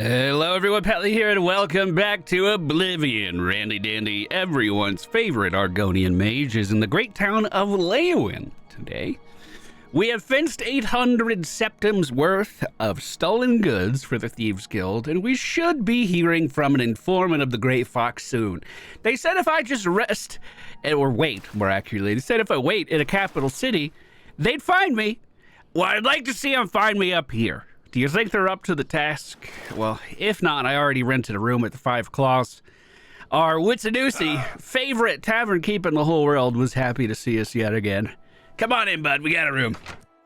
Hello everyone, Pally here, and welcome back to Oblivion. Randy Dandy, everyone's favorite Argonian mage, is in the great town of Leeuwin today. We have fenced 800 septims worth of stolen goods for the Thieves Guild, and we should be hearing from an informant of the Great Fox soon. They said if I just rest, or wait, more accurately, they said if I wait in a capital city, they'd find me. Well, I'd like to see them find me up here. Do you think they're up to the task? Well, if not, I already rented a room at the Five Claws. Our Witsadusi, favorite tavern keep in the whole world, was happy to see us yet again. Come on in, bud. We got a room.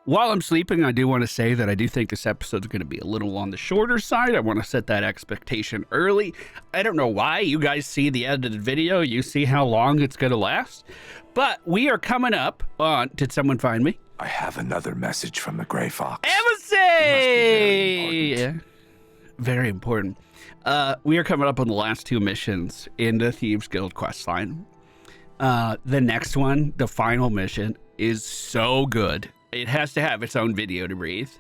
While I'm sleeping, I do want to say that I do think this episode's going to be a little on the shorter side. I want to set that expectation early. I don't know why. You guys see the edited video. You see how long it's going to last. But we are coming up on... Did someone find me? I have another message from the Grey Fox. Embassy! Very important. We are coming up on the last two missions in the Thieves Guild questline. The next one, the final mission, is so good. It has to have its own video to breathe.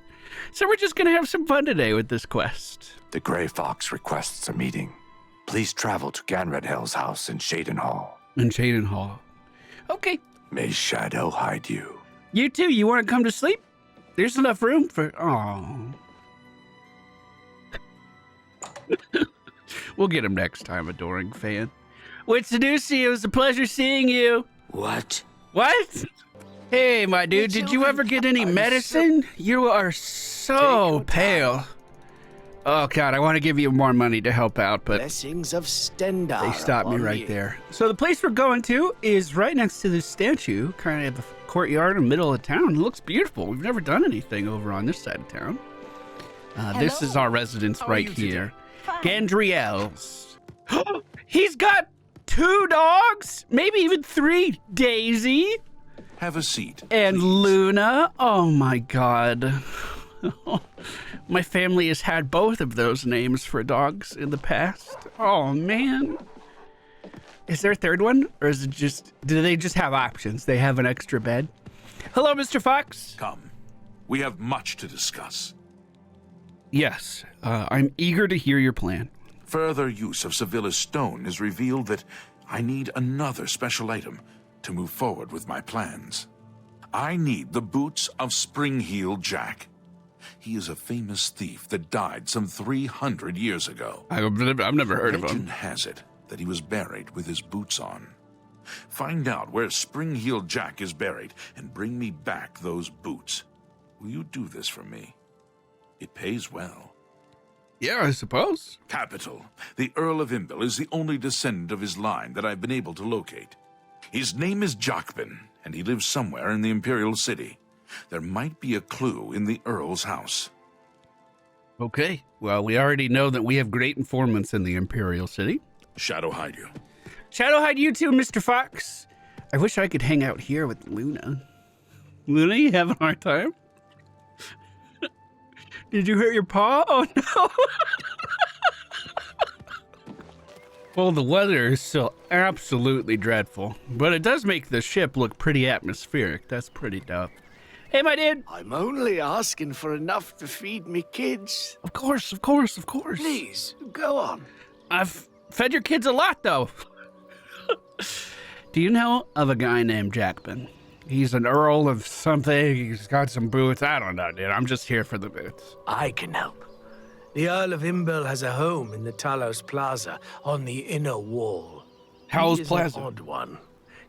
So we're just going to have some fun today with this quest. The Grey Fox requests a meeting. Please travel to Ganredhell's house in Shaden Hall. In Shaden Hall. Okay. May Shadow hide you. You too, you want to come to sleep? There's enough room for... Oh. We'll get him next time, adoring fan. Witsadusi, it was a pleasure seeing you. What? What? Hey, my dude, did you ever get any medicine? You are so pale. Oh, God, I want to give you more money to help out, but Blessings of Stendar. they stopped me right there. So the place we're going to is right next to this statue, kind of a courtyard in the middle of town. It looks beautiful. We've never done anything over on this side of town. This is our residence right here. Gandriel's. He's got 2 dogs, maybe even 3. Daisy. Have a seat. And please. Luna. Oh my God. My family has had both of those names for dogs in the past. Oh man. Is there a third one? Or is it just, do they just have options? They have an extra bed? Hello, Mr. Fox. Come. We have much to discuss. Yes, I'm eager to hear your plan. Further use of Sevilla's stone has revealed that I need another special item to move forward with my plans. I need the boots of Springheel Jack. He is a famous thief that died some 300 years ago. I've never heard of Legend him. has it that he was buried with his boots on. Find out where Springheel Jack is buried and bring me back those boots. Will you do this for me? It pays well. Yeah, I suppose. Capital. The Earl of Imbil is the only descendant of his line that I've been able to locate. His name is Jacbin, and he lives somewhere in the Imperial City. There might be a clue in the Earl's house. Okay, well, we already know that we have great informants in the Imperial City. Shadow hide you. Shadow hide you too, Mr. Fox. I wish I could hang out here with Luna. Luna, you having a hard time? Did you hurt your paw? Oh no. Well, the weather is still absolutely dreadful, but it does make the ship look pretty atmospheric. That's pretty dope. Hey, my dude. I'm only asking for enough to feed me kids. Of course, of course, of course. Please, go on. I've fed your kids a lot, though. Do you know of a guy named Jacbin? He's an Earl of something. He's got some boots. I don't know, dude. I'm just here for the boots. I can help. The Earl of Imbil has a home in the Talos Plaza on the inner wall. How's He is Plaza? An odd one.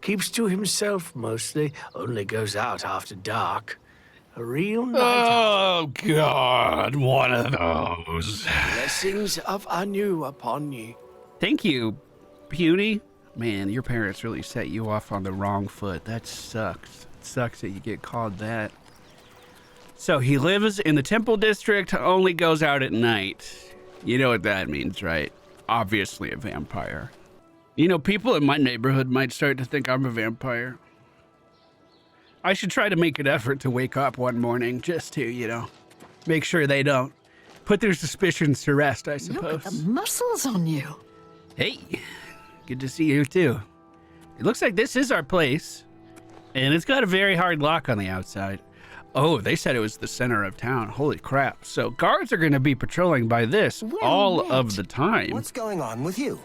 Keeps to himself mostly. Only goes out after dark. A real night. Oh, God. One of those. Blessings of Anu upon you. Thank you, Puny. Man, your parents really set you off on the wrong foot. That sucks. It sucks that you get called that. So he lives in the Temple District, only goes out at night. You know what that means, right? Obviously a vampire. You know, people in my neighborhood might start to think I'm a vampire. I should try to make an effort to wake up one morning just to, you know, make sure they don't. Put their suspicions to rest, I suppose. Look at the muscles on you. Hey, good to see you too. It looks like this is our place, and it's got a very hard lock on the outside. Oh, they said it was the center of town. Holy crap. So guards are going to be patrolling by this all of the time. What's going on with you?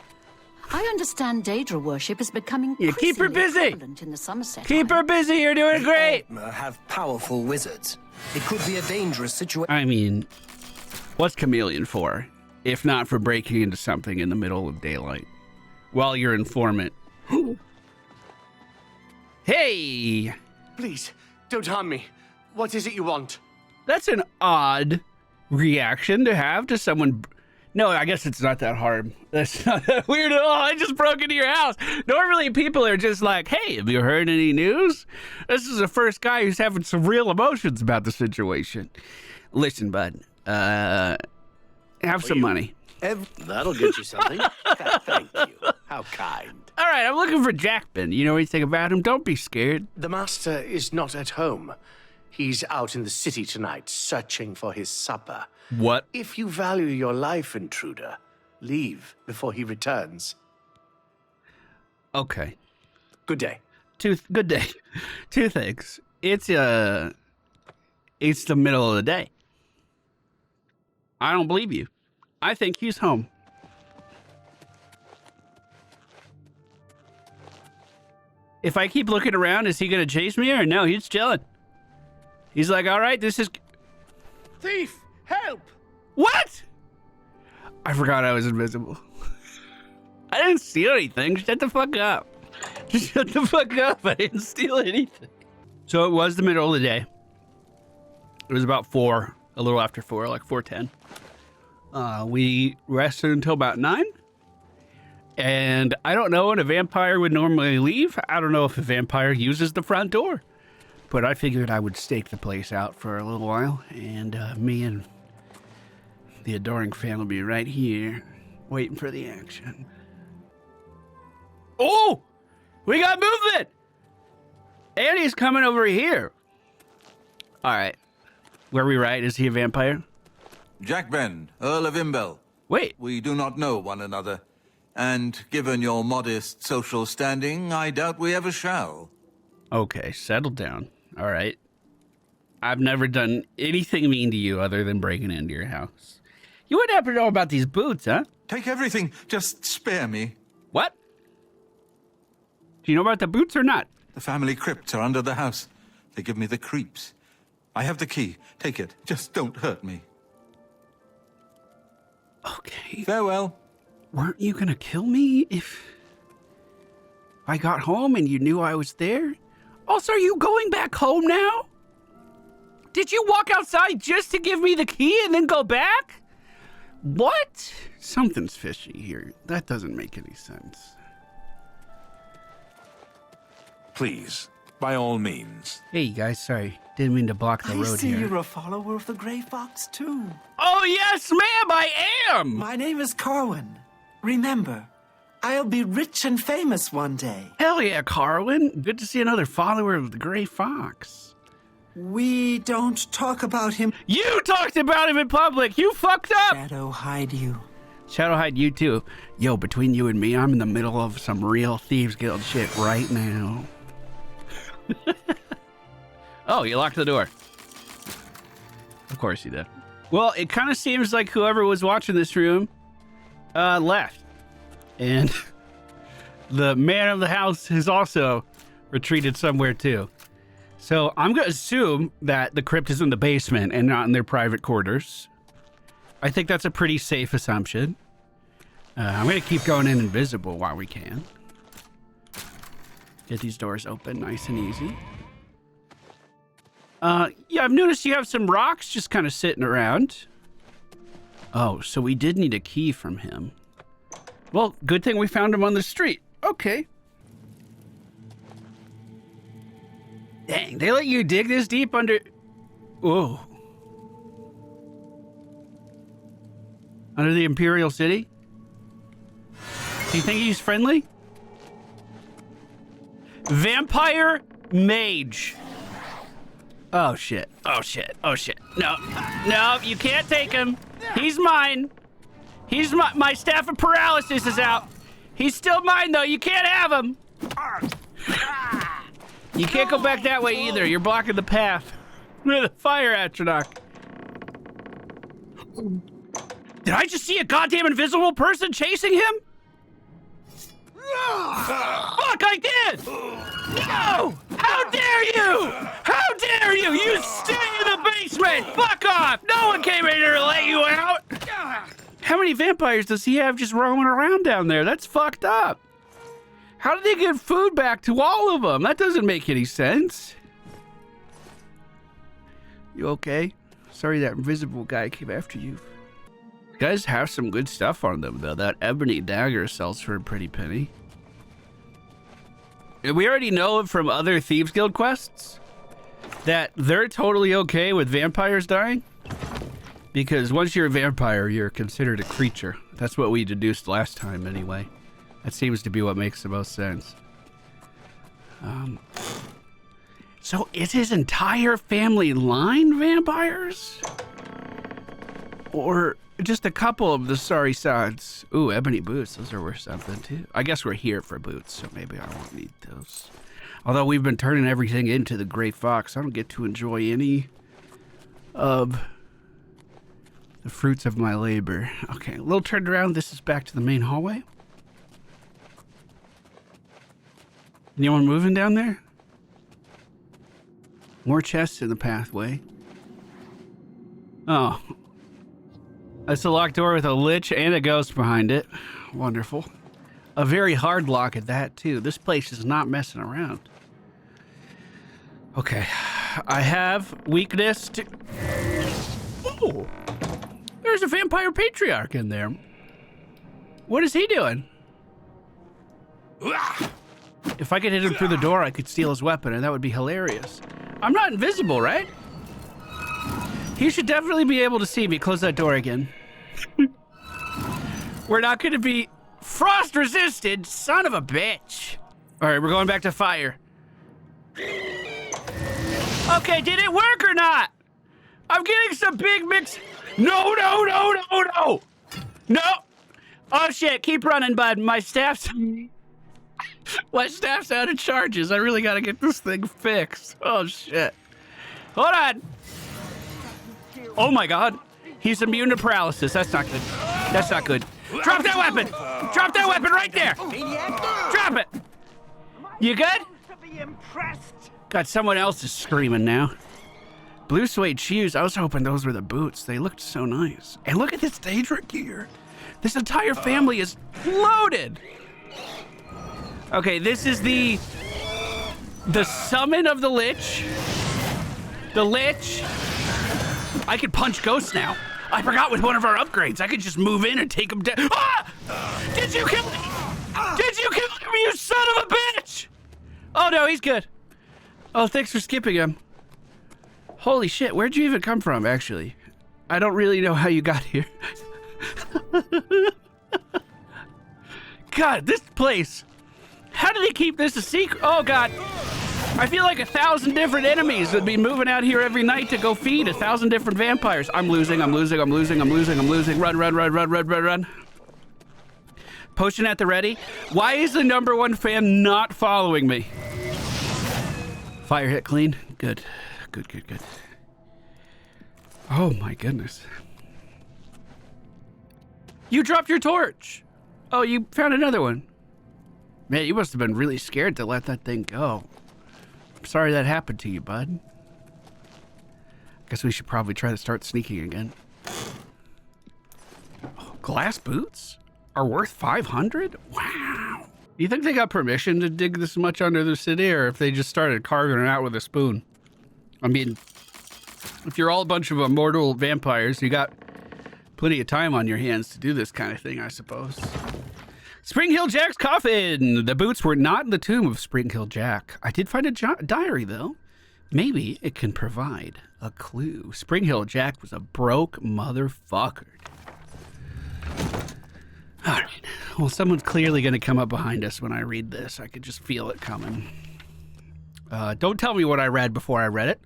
I understand Daedra worship is becoming Yeah, keep her busy. prevalent in the Somerset Keep her Islands. busy. You're doing great. Have powerful wizards. It could be a dangerous situation. I mean, what's Chameleon for? If not for breaking into something in the middle of daylight while your informant. Hey! Please, don't harm me. What is it you want? That's an odd reaction to have to someone. No, I guess it's not that hard. That's not that weird at all. I just broke into your house. Normally, people are just like, hey, have you heard any news? This is the first guy who's having some real emotions about the situation. Listen, bud, have some money. That'll get you something. Thank you. How kind. All right, I'm looking for Jackman. You know anything about him? Don't be scared. The master is not at home. He's out in the city tonight, searching for his supper. What? If you value your life, intruder, leave before he returns. Okay. Good day. Good day. Two things. It's the middle of the day. I don't believe you. I think he's home. If I keep looking around, is he going to chase me or no? He's chilling. He's like, all right, this is... Thief, help! What? I forgot I was invisible. I didn't steal anything. Shut the fuck up. Shut the fuck up. I didn't steal anything. So it was the middle of the day. It was about 4, a little after 4, like 4:10. We rested until about 9. And I don't know when a vampire would normally leave. I don't know if a vampire uses the front door. But I figured I would stake the place out for a little while. And me and the adoring fan will be right here, waiting for the action. Oh! We got movement! Andy's coming over here. All right. Were we right? Is he a vampire? Jack Ben, Earl of Imbel. Wait. We do not know one another. And given your modest social standing, I doubt we ever shall. Okay, settle down. All right. I've never done anything mean to you other than breaking into your house. You wouldn't happen to know about these boots, huh? Take everything, just spare me. What? Do you know about the boots or not? The family crypts are under the house. They give me the creeps. I have the key. Take it. Just don't hurt me. Okay. Farewell. Weren't you gonna kill me if I got home and you knew I was there? Also, are you going back home now? Did you walk outside just to give me the key and then go back? What? Something's fishy here. That doesn't make any sense. Please, by all means. Hey guys, sorry. Didn't mean to block the I road see here. you're a follower of the Grey Fox, too. Oh yes, ma'am, I am! My name is Carwin. Remember, I'll be rich and famous one day. Hell yeah, Carwin. Good to see another follower of the Grey Fox. We don't talk about him. You talked about him in public! You fucked up! Shadow hide you. Shadowhide, you too. Yo, between you and me, I'm in the middle of some real Thieves Guild shit right now. Oh, you locked the door. Of course you did. Well, it kind of seems like whoever was watching this room left. And the man of the house has also retreated somewhere too. So I'm going to assume that the crypt is in the basement and not in their private quarters. I think that's a pretty safe assumption. I'm going to keep going in invisible while we can. Get these doors open nice and easy. Yeah, I've noticed you have some rocks just kind of sitting around. Oh, so we did need a key from him. Well, good thing we found him on the street. Okay. Dang, they let you dig this deep under... Whoa. Under the Imperial City? Do you think he's friendly? Vampire Mage. Oh, shit. Oh, shit. Oh, shit. No. No, you can't take him. He's mine. He's my staff of paralysis is out. He's still mine, though. You can't have him. You can't go back that way either. You're blocking the path. The fire astronaut. Did I just see a goddamn invisible person chasing him? Fuck, I did! No! How dare you! How dare you! You stay in the basement! Fuck off! No one came in here to let you out! How many vampires does he have just roaming around down there? That's fucked up. How did they give food back to all of them? That doesn't make any sense. You okay? Sorry that invisible guy came after you. You guys have some good stuff on them, though. That ebony dagger sells for a pretty penny. And we already know from other Thieves Guild quests that they're totally okay with vampires dying. Because once you're a vampire, you're considered a creature. That's what we deduced last time, anyway. That seems to be what makes the most sense. So is his entire family line vampires? Or just a couple of the sorry sods? Ooh, ebony boots. Those are worth something, too. I guess we're here for boots, so maybe I won't need those. Although we've been turning everything into the Gray Fox, I don't get to enjoy any of the fruits of my labor. Okay, a little turned around. This is back to the main hallway. Anyone moving down there? More chests in the pathway. Oh. That's a locked door with a lich and a ghost behind it. Wonderful. A very hard lock at that, too. This place is not messing around. Okay. I have weakness to... Oh! There's a vampire patriarch in there. What is he doing? If I could hit him through the door, I could steal his weapon, and that would be hilarious. I'm not invisible, right? He should definitely be able to see me. Close that door again. We're not going to be frost resisted, son of a bitch. All right, we're going back to fire. Okay, did it work or not? I'm getting some big mix. No, no, no, no, no. No. Oh, shit. Keep running, bud. My staff's... My staff's out of charges. I really got to get this thing fixed. Oh, shit. Hold on. Oh, my God. He's immune to paralysis. That's not good. That's not good. Drop that weapon. Drop that weapon right there. Drop it. You good? God, someone else is screaming now. Blue suede shoes. I was hoping those were the boots. They looked so nice. And look at this Daedra gear. This entire family is loaded. Okay, this is the summon of the Lich. The Lich. I can punch ghosts now. I forgot with one of our upgrades, I could just move in and take them down. Ah! Did you kill me? Did you kill him, you son of a bitch? Oh, no, he's good. Oh, thanks for skipping him. Holy shit, where'd you even come from, actually? I don't really know how you got here. God, this place. How do they keep this a secret? Oh, God. I feel like 1,000 different enemies would be moving out here every night to go feed 1,000 different vampires. I'm losing, I'm losing, I'm losing, I'm losing, I'm losing. Run, run, run, run, run, run, run. Potion at the ready. Why is the #1 fan not following me? Fire hit clean. Good. Good, good, good. Oh, my goodness. You dropped your torch. Oh, you found another one. Man, you must have been really scared to let that thing go. I'm sorry that happened to you, bud. Guess we should probably try to start sneaking again. Oh, glass boots are worth 500? Wow. Do you think they got permission to dig this much under the city, or if they just started carving it out with a spoon? I mean, if you're all a bunch of immortal vampires, you got plenty of time on your hands to do this kind of thing, I suppose. Springheel Jack's coffin! The boots were not in the tomb of Springheel Jack. I did find a diary, though. Maybe it can provide a clue. Springheel Jack was a broke motherfucker. All right. Well, someone's clearly going to come up behind us when I read this. I could just feel it coming. Don't tell me what I read before I read it.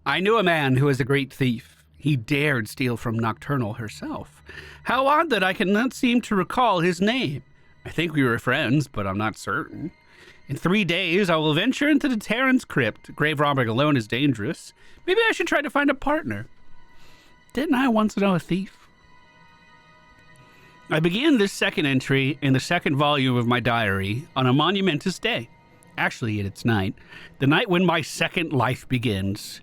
I knew a man who was a great thief. He dared steal from Nocturnal herself. How odd that I cannot seem to recall his name. I think we were friends, but I'm not certain. In 3 days, I will venture into the Terran's crypt. Grave robbing alone is dangerous. Maybe I should try to find a partner. Didn't I once know a thief? I began this second entry in the second volume of my diary on a monumentous day. Actually, it's night. The night when my second life begins.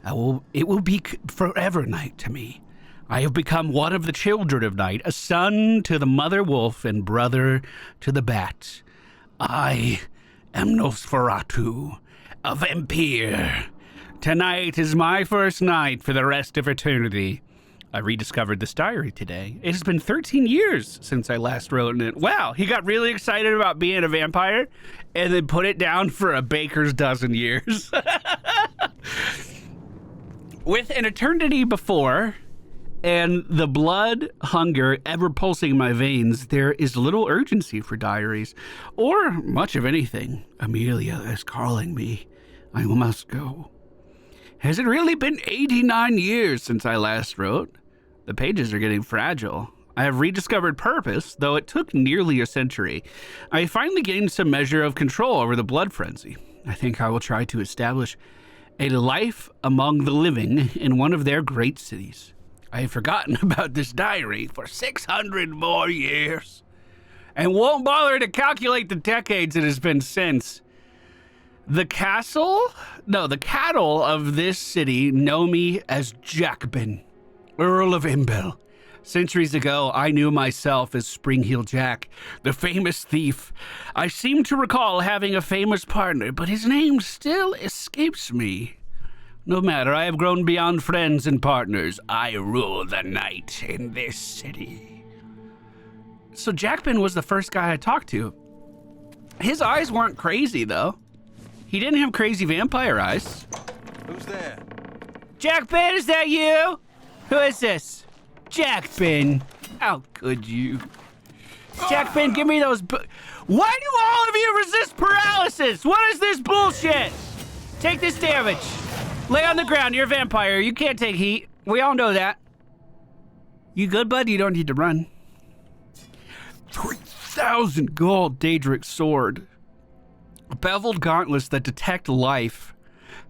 It will be forever night to me. I have become one of the children of night, a son to the mother wolf and brother to the bat. I am Nosferatu, a vampire. Tonight is my first night for the rest of eternity. I rediscovered this diary today. It has been 13 years since I last wrote in it. Wow, he got really excited about being a vampire and then put it down for a baker's dozen years. With an eternity before and the blood hunger ever pulsing in my veins, there is little urgency for diaries or much of anything. Amelia is calling me. I must go. Has it really been 89 years since I last wrote? The pages are getting fragile. I have rediscovered purpose, though it took nearly a century. I finally gained some measure of control over the blood frenzy. I think I will try to establish a life among the living in one of their great cities. I have forgotten about this diary for 600 more years and won't bother to calculate the decades it has been since. The cattle of this city know me as Jacobin, Earl of Imbel. Centuries ago, I knew myself as Springheel Jack, the famous thief. I seem to recall having a famous partner, but his name still escapes me. No matter, I have grown beyond friends and partners. I rule the night in this city. So Jacobin was the first guy I talked to. His eyes weren't crazy, though. He didn't have crazy vampire eyes. Who's there? Jacobin, is that you? Who is this? Jacobin, how could you? Jacobin, give me those Why do all of you resist paralysis? What is this bullshit? Take this damage. Lay on the ground, you're a vampire. You can't take heat. We all know that. You good, bud? You don't need to run. 3,000 gold Daedric sword. Beveled gauntlets that detect life.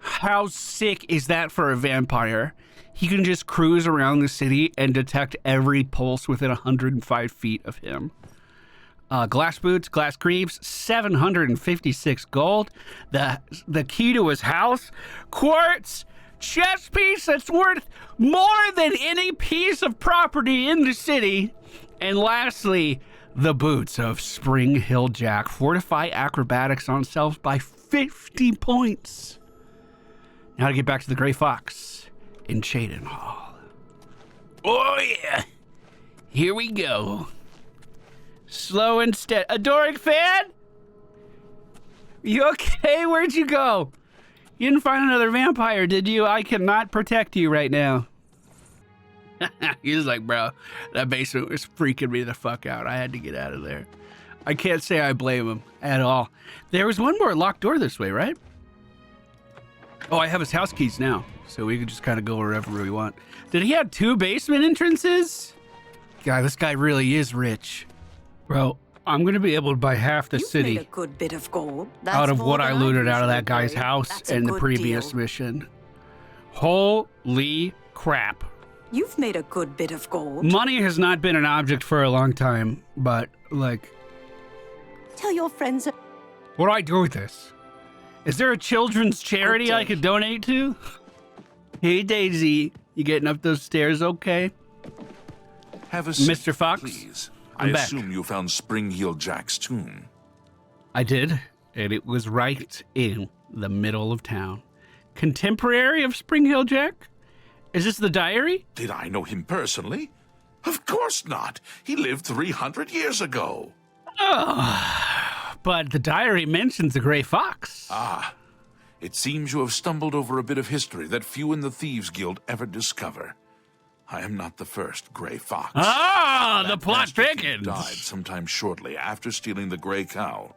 How sick is that for a vampire? He can just cruise around the city and detect every pulse within 105 feet of him. Glass boots, glass greaves, 756 gold. The key to his house, quartz chess piece that's worth more than any piece of property in the city. And lastly, the boots of Springheel Jack. Fortify acrobatics on self by 50 points. Now to get back to the Grey Fox in Shayden Hall. Oh yeah, here we go. Slow and steady. Adoring fan? You okay? Where'd you go? You didn't find another vampire, did you? I cannot protect you right now. He's like, bro, that basement was freaking me the fuck out. I had to get out of there. I can't say I blame him at all. There was one more locked door this way, right? Oh, I have his house keys now, so we can just kind of go wherever we want. Did he have 2 basement entrances? God, this guy really is rich. Bro, I'm going to be able to buy half the city made a good bit of gold. out of what I looted out of that usually guy's carry. house That's a in the good previous deal. mission. Holy crap. You've made a good bit of gold. Money has not been an object for a long time, but, like, Tell your friends. what do I do with this? Is there a children's charity Good I day. could donate to? Hey, Daisy, you getting up those stairs okay? Have a seat, Mr. Fox? please. I'm I back. assume you found Springheel Jack's tomb. I did, and it was right in the middle of town. Contemporary of Springheel Jack? Is this the diary? Did I know him personally? Of course not. He lived 300 years ago. But the diary mentions the Grey Fox. Ah, it seems you have stumbled over a bit of history that few in the Thieves Guild ever discover. I am not the first Grey Fox. Ah, the That plot master thief thickens. died sometime shortly after stealing the Grey Cow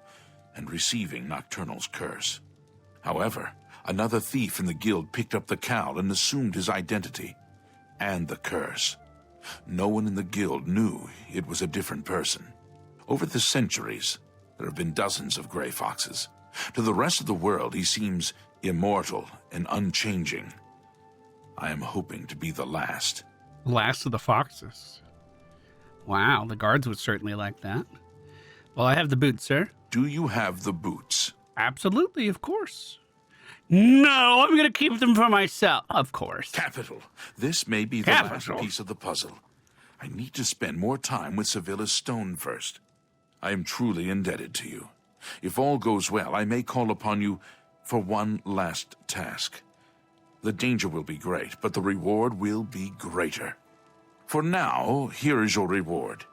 and receiving Nocturnal's curse. However, another thief in the guild picked up the cow and assumed his identity and the curse. No one in the guild knew it was a different person. Over the centuries, there have been dozens of Grey Foxes, To the rest of the world, he seems immortal and unchanging. I am hoping to be the last. Last of the foxes. Wow, the guards would certainly like that. Well, I have the boots, sir. Do you have the boots? Absolutely, of course. No, I'm going to keep them for myself. Of course. Capital. This may be the last piece of the puzzle. I need to spend more time with Sevilla's stone first. I am truly indebted to you. If all goes well, I may call upon you for one last task. The danger will be great, but the reward will be greater. For now, here is your reward.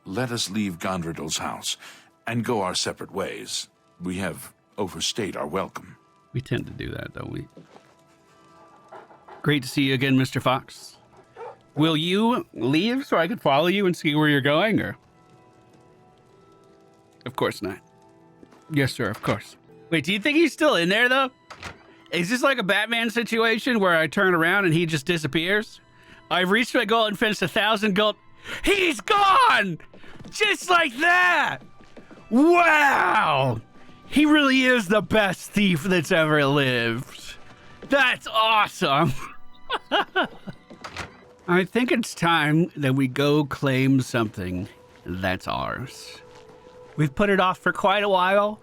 Let us leave Gondredal's house and go our separate ways. We have overstayed our welcome. We tend to do that, don't we? Great to see you again, Mr. Fox. Will you leave so I can follow you and see where you're going, or? Of course not. Yes, sir, of course. Wait, do you think he's still in there, though? Is this like a Batman situation where I turn around and he just disappears? I've reached my goal and finished 1,000 gold. He's gone! Just like that! Wow! He really is the best thief that's ever lived. That's awesome! I think it's time that we go claim something that's ours. We've put it off for quite a while.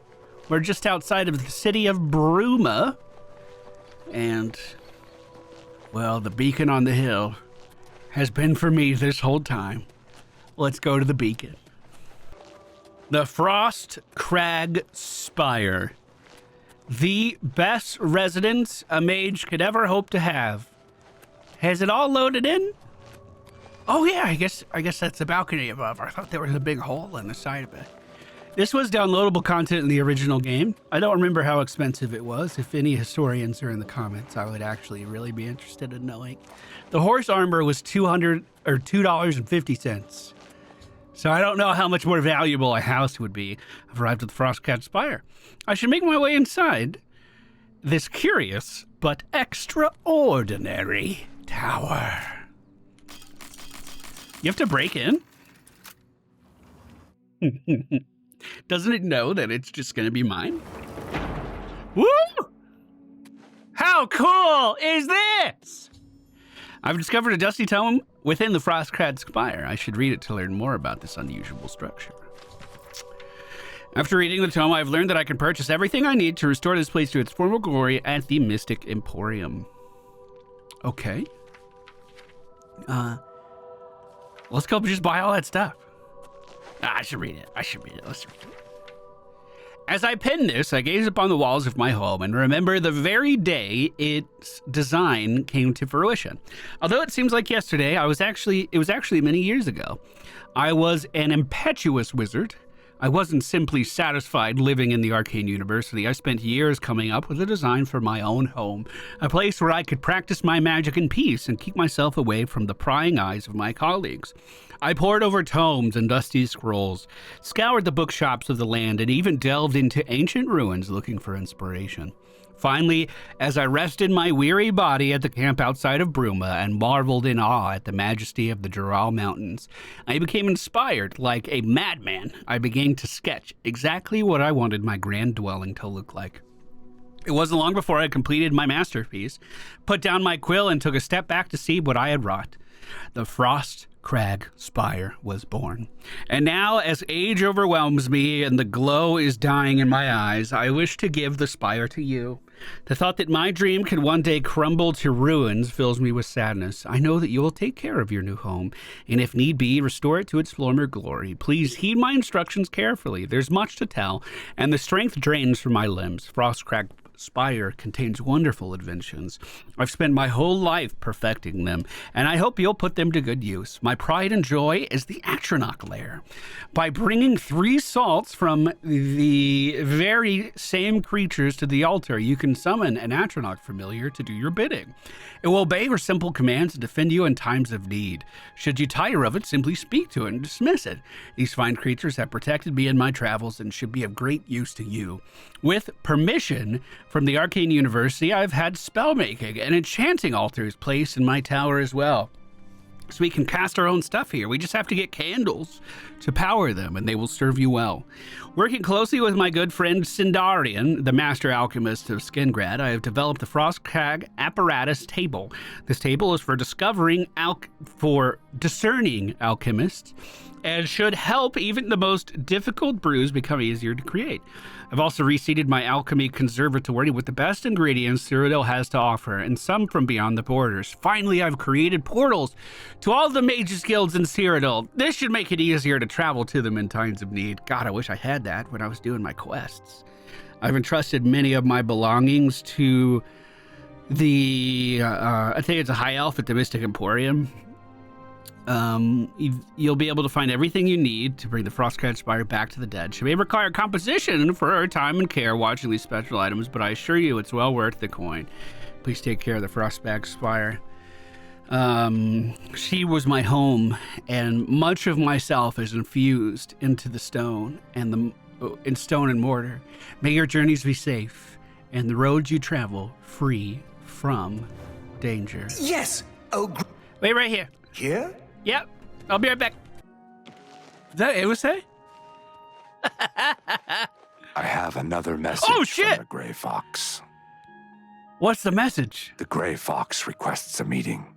We're just outside of the city of Bruma. And, well, the beacon on the hill has been for me this whole time. Let's go to the beacon. The Frostcrag Spire. The best residence a mage could ever hope to have. Has it all loaded in? Oh yeah, I guess that's the balcony above. I thought there was a big hole in the side of it. This was downloadable content in the original game. I don't remember how expensive it was. If any historians are in the comments, I would actually really be interested in knowing. The horse armor was $2.50. So I don't know how much more valuable a house would be. I've arrived at the Frostcrag Spire. I should make my way inside this curious but extraordinary tower. You have to break in? Doesn't it know that it's just going to be mine? Woo! How cool is this? I've discovered a dusty tome within the Frostcrag Spire. I should read it to learn more about this unusual structure. After reading the tome, I've learned that I can purchase everything I need to restore this place to its former glory at the Mystic Emporium. Okay. Let's go just buy all that stuff. I should read it. Let's read it. As I pen this, I gaze upon the walls of my home and remember the very day its design came to fruition. Although it seems like yesterday, it was actually many years ago. I was an impetuous wizard. I wasn't simply satisfied living in the arcane university. I spent years coming up with a design for my own home, a place where I could practice my magic in peace and keep myself away from the prying eyes of my colleagues. I pored over tomes and dusty scrolls, scoured the bookshops of the land, and even delved into ancient ruins looking for inspiration. Finally, as I rested my weary body at the camp outside of Bruma and marveled in awe at the majesty of the Jural Mountains, I became inspired. Like a madman, I began to sketch exactly what I wanted my grand dwelling to look like. It wasn't long before I completed my masterpiece, put down my quill, and took a step back to see what I had wrought. The Frostcrag Spire was born. And now, as age overwhelms me and the glow is dying in my eyes, I wish to give the spire to you. The thought that my dream could one day crumble to ruins fills me with sadness. I know that you will take care of your new home, and if need be, restore it to its former glory. Please heed my instructions carefully. There's much to tell, and the strength drains from my limbs. Frostcrag Spire contains wonderful inventions. I've spent my whole life perfecting them, and I hope you'll put them to good use. My pride and joy is the Atronach lair. By bringing 3 salts from the very same creatures to the altar, you can summon an Atronach familiar to do your bidding. It will obey your simple commands and defend you in times of need. Should you tire of it, simply speak to it and dismiss it. These fine creatures have protected me in my travels and should be of great use to you. With permission from the Arcane University, I've had spellmaking and enchanting altars placed in my tower as well. So we can cast our own stuff here. We just have to get candles to power them, and they will serve you well. Working closely with my good friend Sindarian, the master alchemist of Skingrad, I have developed the Frostcrag apparatus table. This table is for discerning alchemists, and should help even the most difficult brews become easier to create. I've also reseeded my alchemy conservatory with the best ingredients Cyrodiil has to offer, and some from beyond the borders. Finally, I've created portals to all the mages guilds in Cyrodiil. This should make it easier to travel to them in times of need. God, I wish I had that when I was doing my quests. I've entrusted many of my belongings to the, I think it's a high elf at the Mystic Emporium. You'll be able to find everything you need to bring the Frostcrag Spire back to the dead. She may require composition for her time and care watching these special items, but I assure you it's well worth the coin. Please take care of the Frostcrag Spire. She was my home, and much of myself is infused into the stone and in stone and mortar. May your journeys be safe, and the roads you travel free from danger. Yes! Oh, wait right here. here? Yep, I'll be right back. Is that it was say? I have another message Oh, shit! from the Grey Fox. What's the message? The Grey Fox requests a meeting.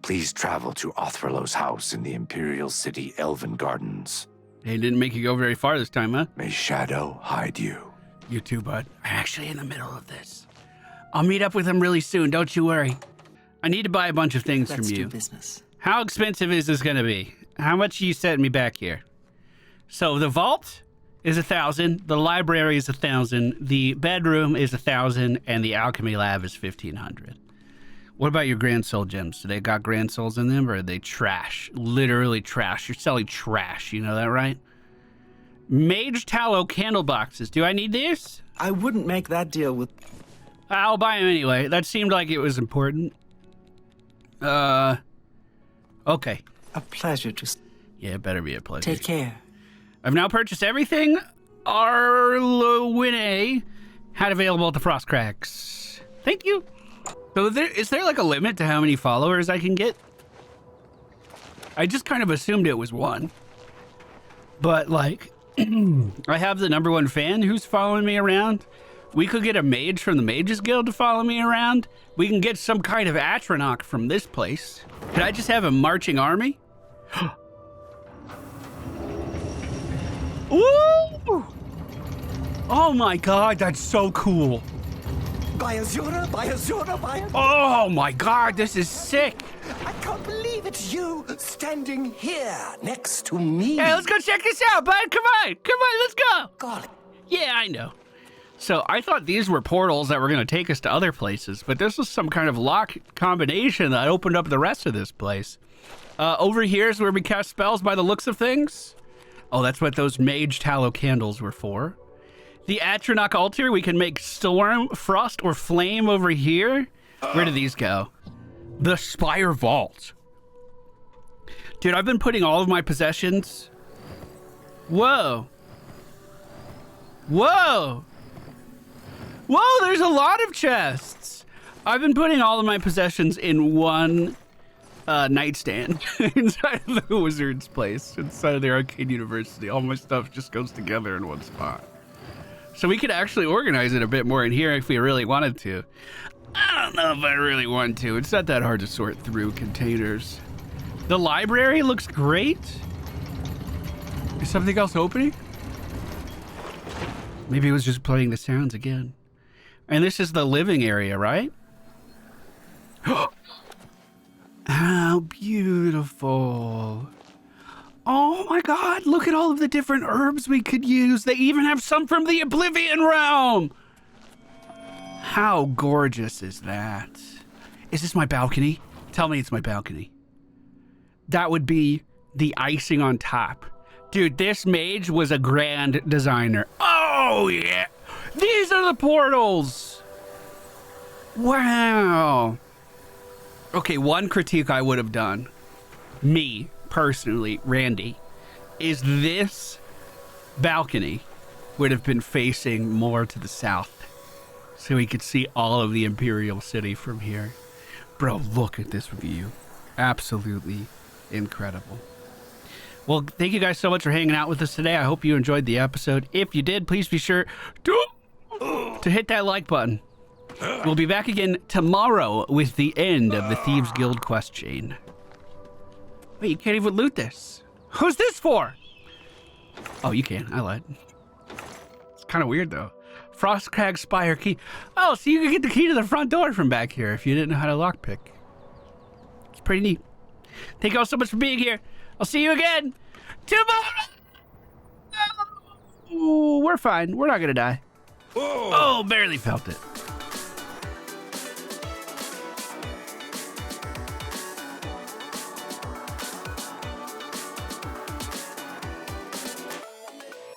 Please travel to Othralo's house in the Imperial City Elven Gardens. They didn't make you go very far this time, huh? May Shadow hide you. You too, bud. I'm actually in the middle of this. I'll meet up with him really soon, don't you worry. I need to buy a bunch of things Let's from you. do business. How expensive is this gonna be? How much are you setting me back here? So the vault is 1,000, the library is 1,000, the bedroom is 1,000, and the alchemy lab is 1,500. What about your Grand Soul gems? Do they got Grand Souls in them, or are they trash? Literally trash. You're selling trash, you know that, right? Mage tallow candle boxes. Do I need these? I wouldn't make that deal with... I'll buy them anyway. That seemed like it was important. Okay. A pleasure to... Yeah, it better be a pleasure. Take care. I've now purchased everything Arlowine had available at the Frostcrags. Thank you. So is there like a limit to how many followers I can get? I just kind of assumed it was one. But like, I have the #1 fan who's following me around. We could get a mage from the Mages Guild to follow me around. We can get some kind of Atronach from this place. Could I just have a marching army? Ooh! Oh my god, that's so cool. By Azura, by Azura, by Azura. Oh my god, this is sick. I can't believe it's you standing here next to me. Hey, let's go check this out, bud. Come on, let's go. Golly. Yeah, I know. So I thought these were portals that were going to take us to other places, but this was some kind of lock combination that opened up the rest of this place. Over here is where we cast spells by the looks of things. Oh, that's what those mage tallow candles were for. The Atronach altar, we can make storm, frost, or flame over here. Where do these go? The Spire vault. Dude, I've been putting all of my possessions. Whoa. Whoa. Whoa, there's a lot of chests. I've been putting all of my possessions in one nightstand inside of the wizard's place, inside of the Arcade University. All my stuff just goes together in one spot. So we could actually organize it a bit more in here if we really wanted to. I don't know if I really want to. It's not that hard to sort through containers. The library looks great. Is something else opening? Maybe it was just playing the sounds again. And this is the living area, right? How beautiful. Oh my god, look at all of the different herbs we could use. They even have some from the Oblivion realm. How gorgeous is that? Is this my balcony? Tell me it's my balcony. That would be the icing on top. Dude, this mage was a grand designer. Oh yeah. These are the portals. Wow. Okay, one critique I would have done, me personally, Randy, is this balcony would have been facing more to the south so we could see all of the Imperial City from here. Bro, look at this view. Absolutely Incredible. Well, thank you guys so much for hanging out with us today. I hope you enjoyed the episode. If you did, please be sure to hit that like button. We'll be back again tomorrow with the end of the Thieves Guild quest chain. Wait, you can't even loot this. Who's this for? Oh, you can. I lied. It's kind of weird, though. Frostcrag Spire key. Oh, so you can get the key to the front door from back here if you didn't know how to lockpick. It's pretty neat. Thank you all so much for being here. I'll see you again tomorrow. We're fine. We're not going to die. Oh, barely felt it.